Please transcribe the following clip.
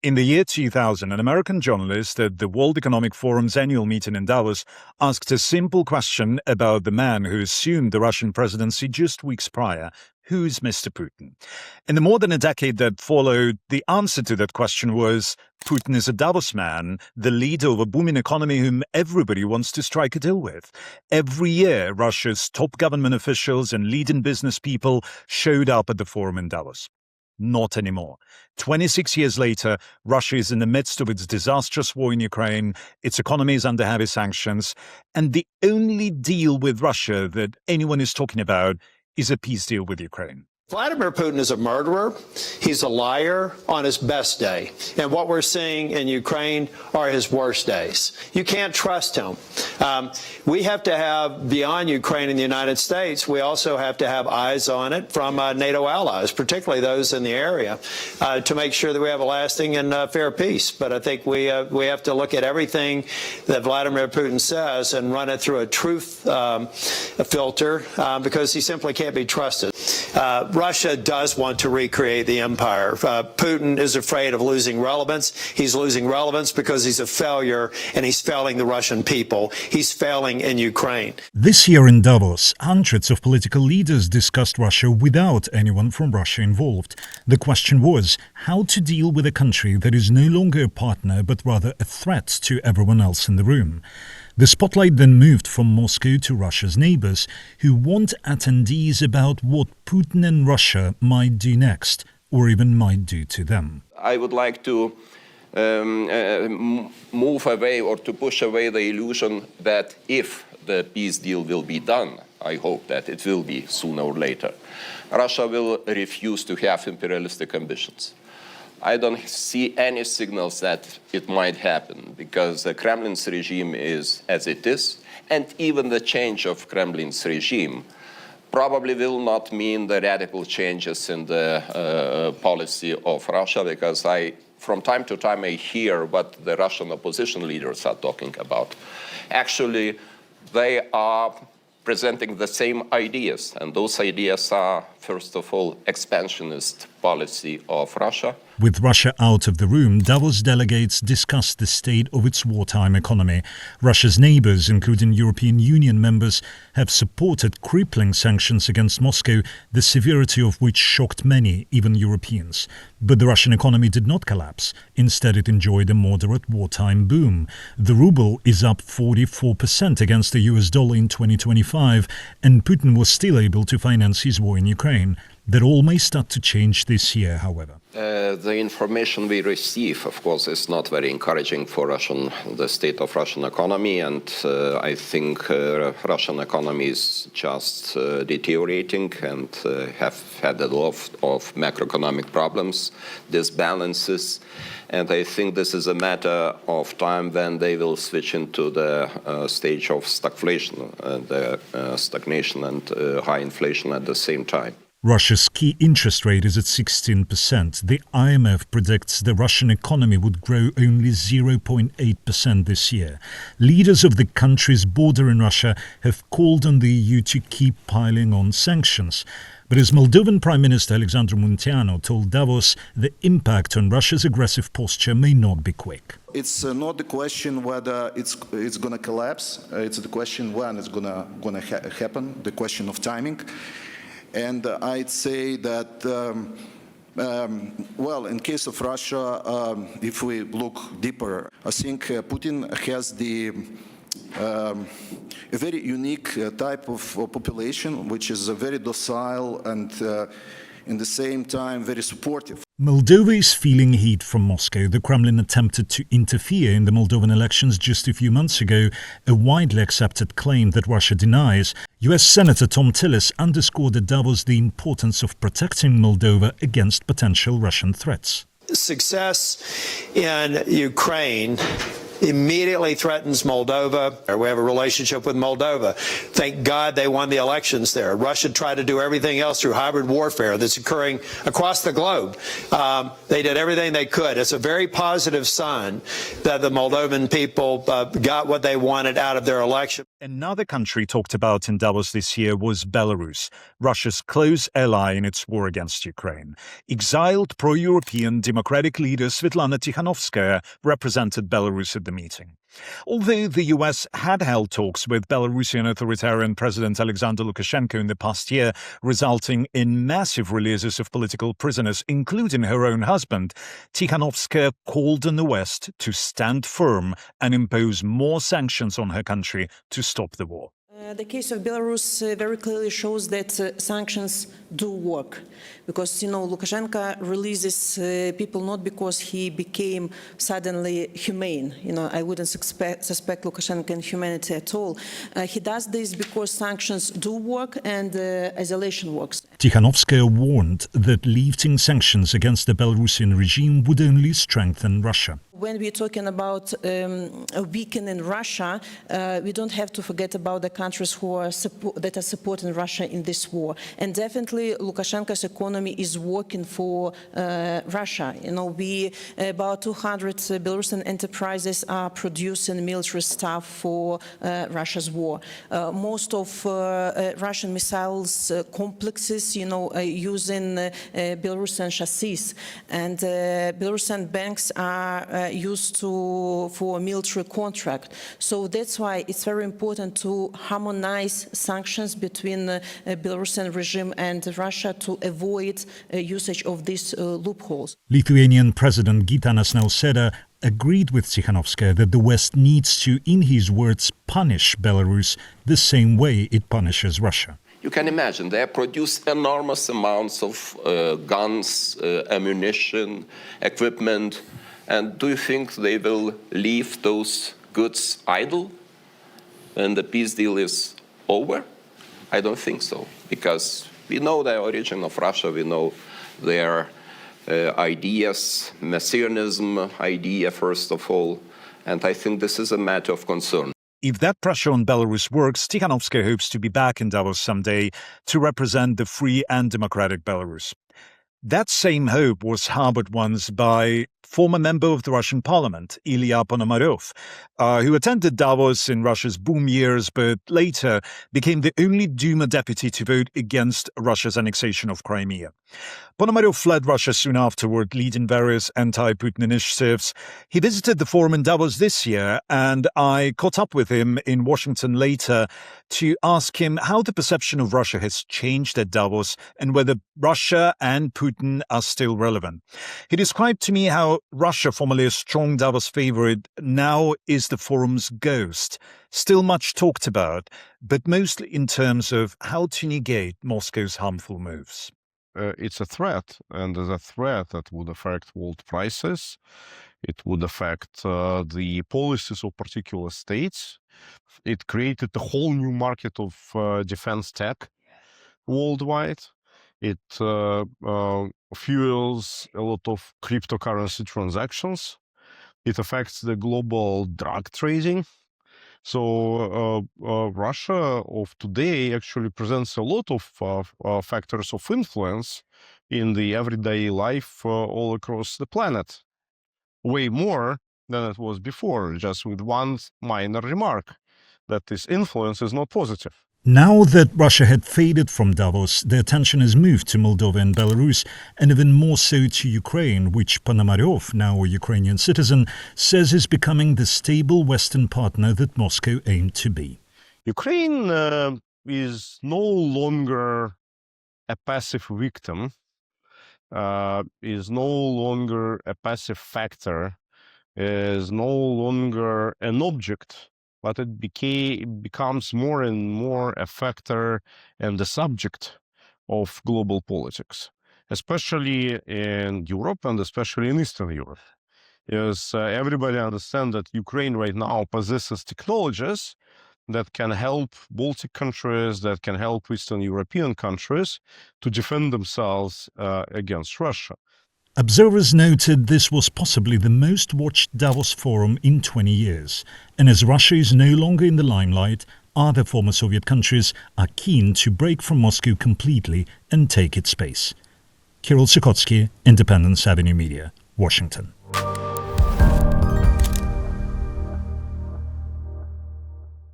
In the year 2000, an American journalist at the World Economic Forum's annual meeting in Davos asked a simple question about the man who assumed the Russian presidency just weeks prior. Who's Mr. Putin? In the more than a decade that followed, the answer to that question was Putin is a Davos man, the leader of a booming economy whom everybody wants to strike a deal with. Every year, Russia's top government officials and leading business people showed up at the forum in Davos. Not anymore. 26 years later, Russia is in the midst of its disastrous war in Ukraine, its economy is under heavy sanctions, and the only deal with Russia that anyone is talking about is a peace deal with Ukraine. Vladimir Putin is a murderer. He's a liar on his best day. And what we're seeing in Ukraine are his worst days. You can't trust him. We have to have, beyond Ukraine and the United States, we also have to have eyes on it from NATO allies, particularly those in the area, to make sure that we have a lasting and fair peace. But I think we have to look at everything that Vladimir Putin says and run it through a truth filter because he simply can't be trusted. Russia does want to recreate the empire. Putin is afraid of losing relevance. He's losing relevance because he's a failure, and he's failing the Russian people. He's failing in Ukraine. This year in Davos, hundreds of political leaders discussed Russia without anyone from Russia involved. The question was how to deal with a country that is no longer a partner but rather a threat to everyone else in the room. The spotlight then moved from Moscow to Russia's neighbors, who warned attendees about what Putin and Russia might do next, or even might do to them. I would like to move away or to push away the illusion that if the peace deal will be done, I hope that it will be sooner or later, Russia will refuse to have imperialistic ambitions. I don't see any signals that it might happen because the Kremlin's regime is as it is, and even the change of Kremlin's regime probably will not mean the radical changes in the policy of Russia, because from time to time I hear what the Russian opposition leaders are talking about. Actually, they are presenting the same ideas, and those ideas are, first of all, expansionist policy of Russia. With Russia out of the room, Davos delegates discussed the state of its wartime economy. Russia's neighbors, including European Union members, have supported crippling sanctions against Moscow, the severity of which shocked many, even Europeans. But the Russian economy did not collapse. Instead, it enjoyed a moderate wartime boom. The ruble is up 44% against the US dollar in 2025, and Putin was still able to finance his war in Ukraine. That all may start to change this year, however. The information we receive, of course, is not very encouraging for the state of Russian economy, and I think Russian economy is just deteriorating and have had a lot of macroeconomic problems, disbalances, and I think this is a matter of time when they will switch into the stage of stagflation, stagnation and high inflation at the same time. Russia's key interest rate is at 16%. The IMF predicts the Russian economy would grow only 0.8% this year. Leaders of the countries bordering Russia have called on the EU to keep piling on sanctions. But as Moldovan Prime Minister Alexandru Munteanu told Davos, the impact on Russia's aggressive posture may not be quick. It's not the question whether it's going to collapse. It's the question when it's going to happen, the question of timing. And I'd say that, well, in case of Russia, if we look deeper, I think Putin has a very unique type of population, which is very docile and in the same time very supportive. Moldova is feeling heat from Moscow. The Kremlin attempted to interfere in the Moldovan elections just a few months ago, a widely accepted claim that Russia denies. US Senator Tom Tillis underscored at Davos the importance of protecting Moldova against potential Russian threats. Success in Ukraine immediately threatens Moldova. We have a relationship with Moldova. Thank God they won the elections there. Russia tried to do everything else through hybrid warfare that's occurring across the globe. They did everything they could. It's a very positive sign that the Moldovan people got what they wanted out of their election. Another country talked about in Davos this year was Belarus, Russia's close ally in its war against Ukraine. Exiled pro-European democratic leader Svetlana Tikhanovskaya represented Belarus at the meeting. Although the US had held talks with Belarusian authoritarian President Alexander Lukashenko in the past year, resulting in massive releases of political prisoners, including her own husband, Tikhanovskaya called on the West to stand firm and impose more sanctions on her country to stop the war. The case of Belarus very clearly shows that sanctions do work, because Lukashenko releases people not because he became suddenly humane. I wouldn't suspect Lukashenko in humanity at all. He does this because sanctions do work and isolation works. Tikhanovskaya warned that lifting sanctions against the Belarusian regime would only strengthen Russia. When we're talking about weakening Russia, we don't have to forget about the countries that are supporting Russia in this war. And definitely, Lukashenko's economy is working for Russia. About 200 Belarusian enterprises are producing military stuff for Russia's war. Most of Russian missiles complexes, are using Belarusian chassis, and Belarusian banks are used for military contract. So that's why it's very important to harmonize sanctions between the Belarusian regime and Russia to avoid usage of these loopholes. Lithuanian President Gitanas Nausėda agreed with Tikhanovskaya that the West needs to, in his words, punish Belarus the same way it punishes Russia. You can imagine they produce enormous amounts of guns, ammunition, equipment. And do you think they will leave those goods idle when the peace deal is over? I don't think so, because we know the origin of Russia, we know their ideas, messianism idea, first of all, and I think this is a matter of concern. If that pressure on Belarus works, Tikhanovskaya hopes to be back in Davos someday to represent the free and democratic Belarus. That same hope was harbored once by former member of the Russian parliament, Ilya Ponomaryov, who attended Davos in Russia's boom years, but later became the only Duma deputy to vote against Russia's annexation of Crimea. Ponomaryov fled Russia soon afterward, leading various anti-Putin initiatives. He visited the forum in Davos this year, and I caught up with him in Washington later to ask him how the perception of Russia has changed at Davos and whether Russia and Putin are still relevant. He described to me how Russia, formerly a strong Davos favorite, now is the forum's ghost. Still much talked about, but mostly in terms of how to negate Moscow's harmful moves. It's a threat, and as a threat that would affect world prices. It would affect the policies of particular states. It created a whole new market of defense tech worldwide. It fuels a lot of cryptocurrency transactions. It affects the global drug trading. So Russia of today actually presents a lot of factors of influence in the everyday life all across the planet. Way more than it was before, just with one minor remark, that this influence is not positive. Now that Russia had faded from Davos, the attention has moved to Moldova and Belarus, and even more so to Ukraine, which Ponomaryov, now a Ukrainian citizen, says is becoming the stable Western partner that Moscow aimed to be. Ukraine is no longer a passive victim, is no longer a passive factor, is no longer an object, but it becomes more and more a factor and the subject of global politics, especially in Europe and especially in Eastern Europe. Yes, everybody understands that Ukraine right now possesses technologies that can help Baltic countries, that can help Eastern European countries to defend themselves against Russia. Observers noted this was possibly the most watched Davos forum in 20 years, and as Russia is no longer in the limelight, other former Soviet countries are keen to break from Moscow completely and take its space. Kirill Sukotsky, Independence Avenue Media, Washington.